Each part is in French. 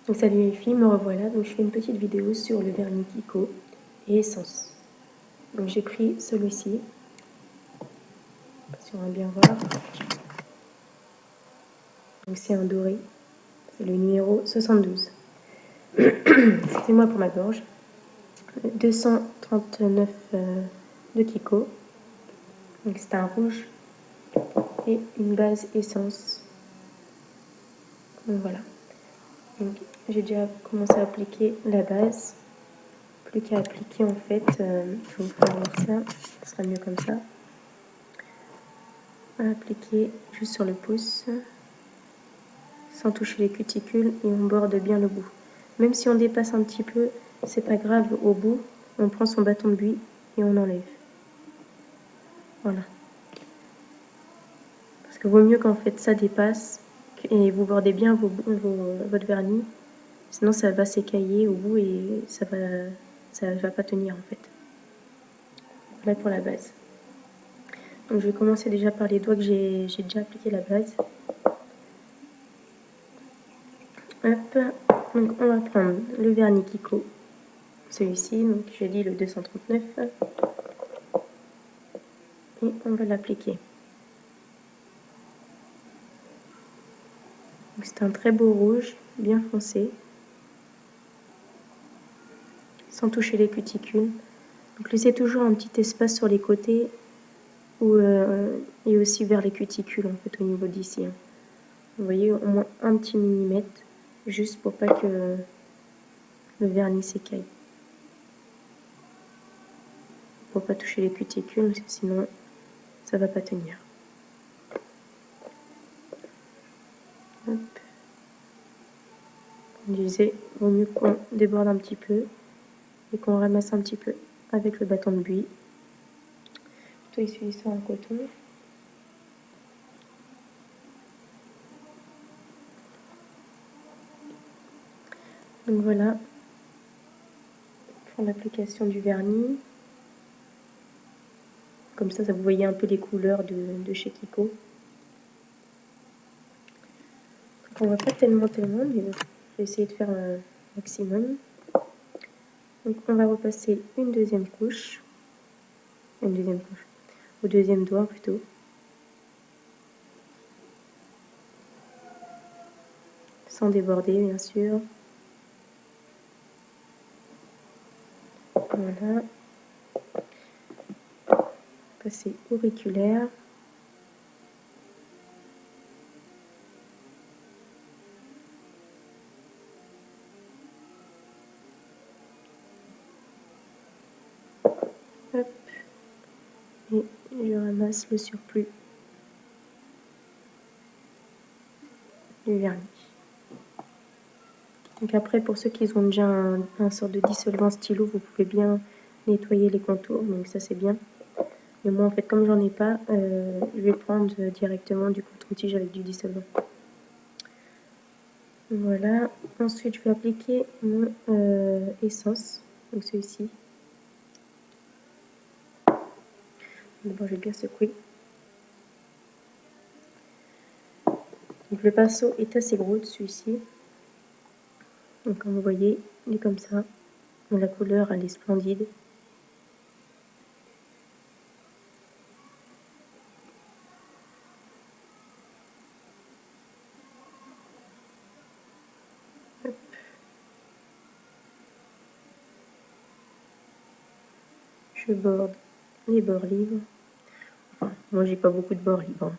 Donc salut les filles, me revoilà. Donc je fais une petite vidéo sur le vernis Kiko et Essence. Donc j'ai pris celui-ci, si on va bien voir. Donc c'est un doré, c'est le numéro 72. Excusez-moi pour ma gorge. 239 de Kiko. Donc c'est un rouge et une base Essence. Donc voilà. Donc j'ai déjà commencé à appliquer la base. Plus qu'à appliquer en fait, je vais vous faire voir ça, ce sera mieux comme ça. À appliquer juste sur le pouce, sans toucher les cuticules, et on borde bien le bout. Même si on dépasse un petit peu, c'est pas grave, au bout, on prend son bâton de buis et on enlève. Voilà. Parce que vaut mieux qu'en fait ça dépasse et vous bordez bien votre vernis, sinon ça va s'écailler au bout et ça va pas tenir en fait. Voilà pour la base. Donc je vais commencer déjà par les doigts que j'ai déjà appliqué la base. Hop, donc on va prendre le vernis Kiko, celui-ci, donc j'ai dit le 239, et on va l'appliquer. C'est un très beau rouge, bien foncé, sans toucher les cuticules. Donc laissez toujours un petit espace sur les côtés et aussi vers les cuticules en fait au niveau d'ici. Vous voyez, au moins un petit millimètre, juste pour pas que le vernis s'écaille. Pour pas toucher les cuticules, parce que sinon ça va pas tenir. Hop. Comme je disais, vaut mieux qu'on déborde un petit peu et qu'on ramasse un petit peu avec le bâton de buis. Plutôt essuyer ça en coton. Donc voilà pour l'application du vernis. Comme ça, vous voyez un peu les couleurs de chez Kiko. Donc on va pas tellement, mais bon, je vais essayer de faire un maximum. Donc on va repasser une deuxième couche. Au deuxième doigt plutôt. Sans déborder bien sûr. Voilà. Passer auriculaire. Hop. Et je ramasse le surplus du vernis. Donc après, pour ceux qui ont déjà un sort de dissolvant stylo, vous pouvez bien nettoyer les contours, donc ça c'est bien. Mais moi en fait, comme j'en ai pas, je vais prendre directement du coton-tige avec du dissolvant. Voilà. Ensuite, je vais appliquer mon essence, donc celui-ci. D'abord, je vais bien secouer. Donc le pinceau est assez gros de celui-ci. Donc comme vous voyez, il est comme ça. La couleur, elle est splendide. Hop. Je borde les bords libres. Enfin, moi j'ai pas beaucoup de bords libres.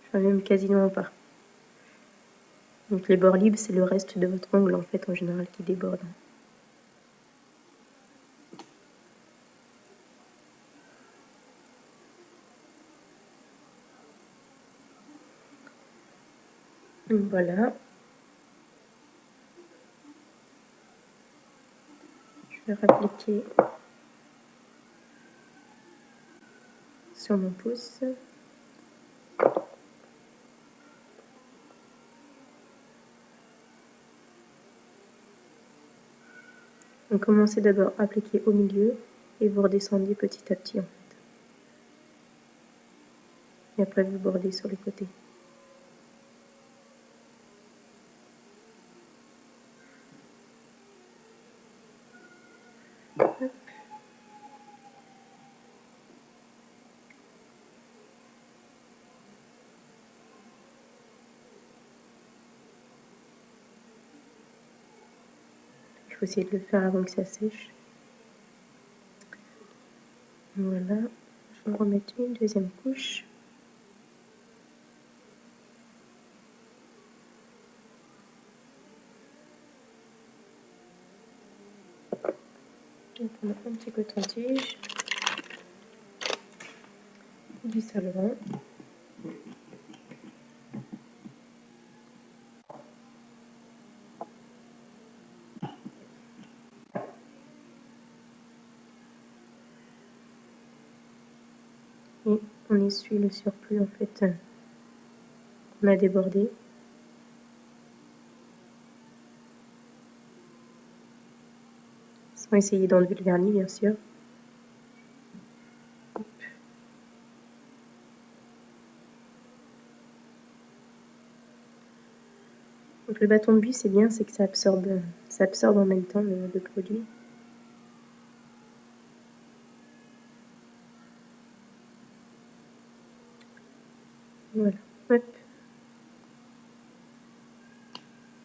Enfin, même quasiment pas. Donc les bords libres, c'est le reste de votre ongle en fait en général qui déborde. Donc voilà. Je vais appliquer sur mon pouce. Donc commencez d'abord à appliquer au milieu et vous redescendez petit à petit en fait. Et après vous bordez sur les côtés. faut essayer de le faire avant que ça sèche. Voilà, je vais remettre une deuxième couche. Je vais prendre un petit coton-tige, du solvant. Et on essuie le surplus en fait qu'on a débordé. Sans essayer d'enlever le vernis bien sûr. Donc le bâton de buis c'est bien, c'est que ça absorbe en même temps le produit. Voilà, hop.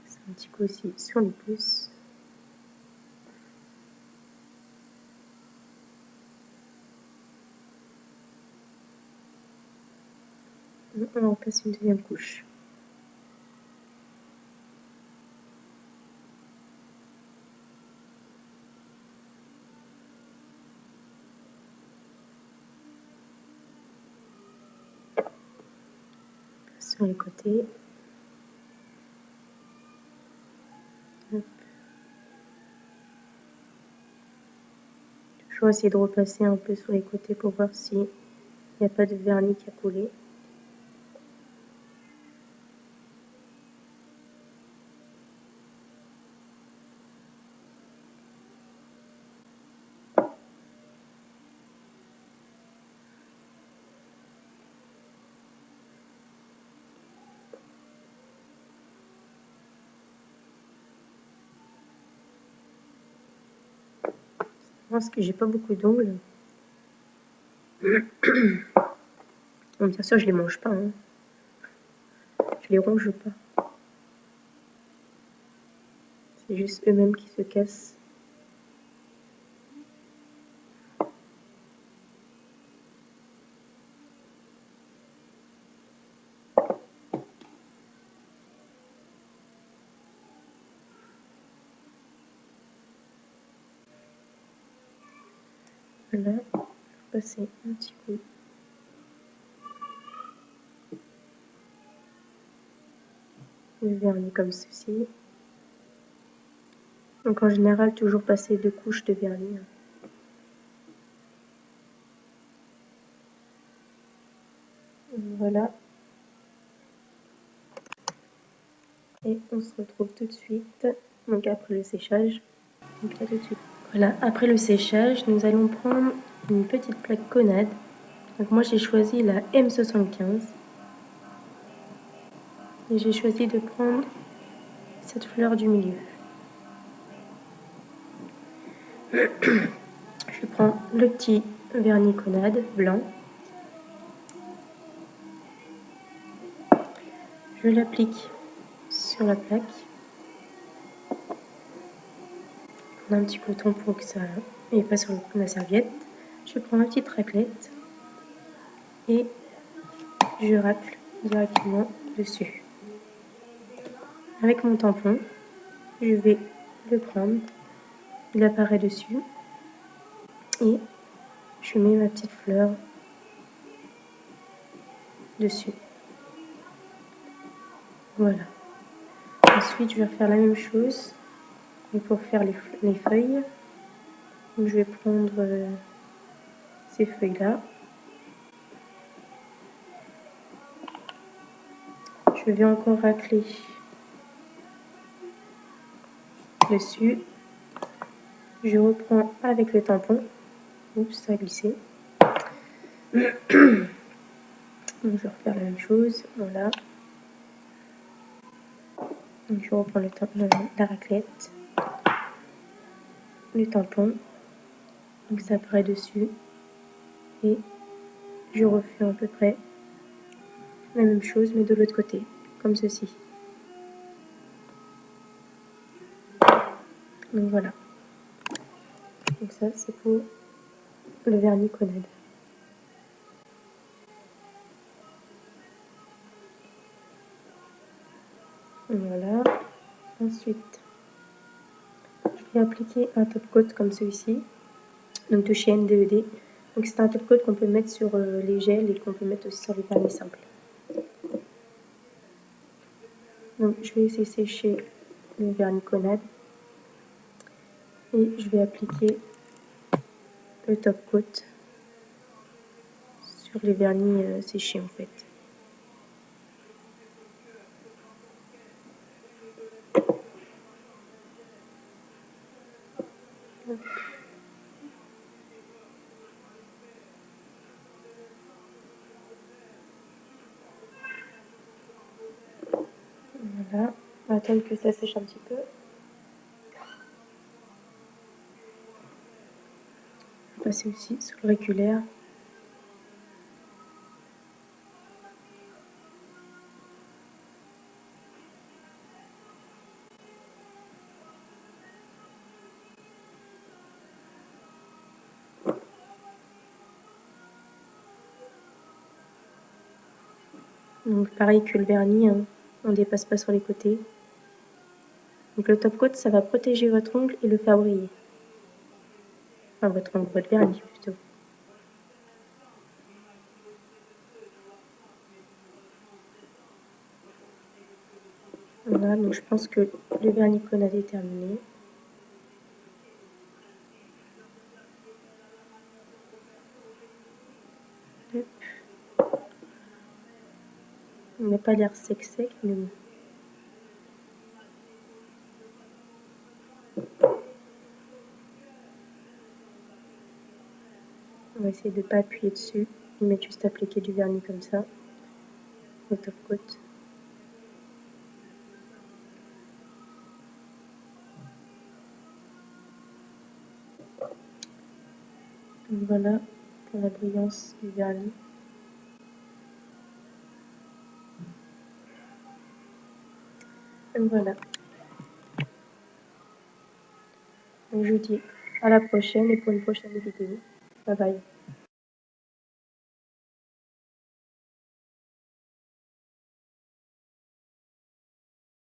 C'est un petit coup aussi sur les pouces. On en passe une deuxième couche. Sur les côtés. Hop. Je vais essayer de repasser un peu sur les côtés pour voir s'il n'y a pas de vernis qui a coulé. Parce que j'ai pas beaucoup d'ongles. Bon, bien sûr, je les mange pas. Hein. Je les ronge pas. C'est juste eux-mêmes qui se cassent. Voilà, je vais passer un petit coup. Le vernis comme ceci. Donc en général, toujours passer 2 couches de vernis. Voilà. Et on se retrouve tout de suite, donc après le séchage. Donc là tout de suite. Voilà, après le séchage, nous allons prendre une petite plaque Conad. Donc moi j'ai choisi la M75. Et j'ai choisi de prendre cette fleur du milieu. Je prends le petit vernis Conad blanc. Je l'applique sur la plaque. On a un petit coton pour que ça n'aille pas sur la serviette. Je prends ma petite raclette et je racle directement dessus. Avec mon tampon, je vais le prendre, il apparaît dessus et je mets ma petite fleur dessus. Voilà. Ensuite, je vais refaire la même chose. Et pour faire les feuilles, donc je vais prendre ces feuilles-là. Je vais encore racler dessus. Je reprends avec le tampon. Oups, ça a glissé. Donc, je vais refaire la même chose. Voilà. Donc, je reprends la raclette, le tampon. Donc, ça apparaît dessus. Et je refais à peu près la même chose, mais de l'autre côté, comme ceci. Donc voilà. Donc ça, c'est pour le vernis Conad. Voilà. Ensuite, je vais appliquer un top coat comme celui-ci, donc de chez NDED. Donc c'est un top coat qu'on peut mettre sur les gels et qu'on peut mettre aussi sur les vernis simples. Donc je vais laisser sécher le vernis Conad et je vais appliquer le top coat sur les vernis séchés en fait. Voilà, on va attendre que ça sèche un petit peu. Je vais passer aussi sur le régulaire. Donc pareil que le vernis, hein, on ne dépasse pas sur les côtés. Donc le top coat, ça va protéger votre ongle et le faire briller. Enfin votre ongle, votre vernis plutôt. Voilà, donc je pense que le vernis Conad est terminé. Hop. Il n'a pas l'air sec, mais bon. On va essayer de ne pas appuyer dessus, mais juste appliquer du vernis comme ça, au top coat. Donc voilà pour la brillance du vernis. Donc voilà. Donc je vous dis à la prochaine et pour une prochaine vidéo. Bye bye.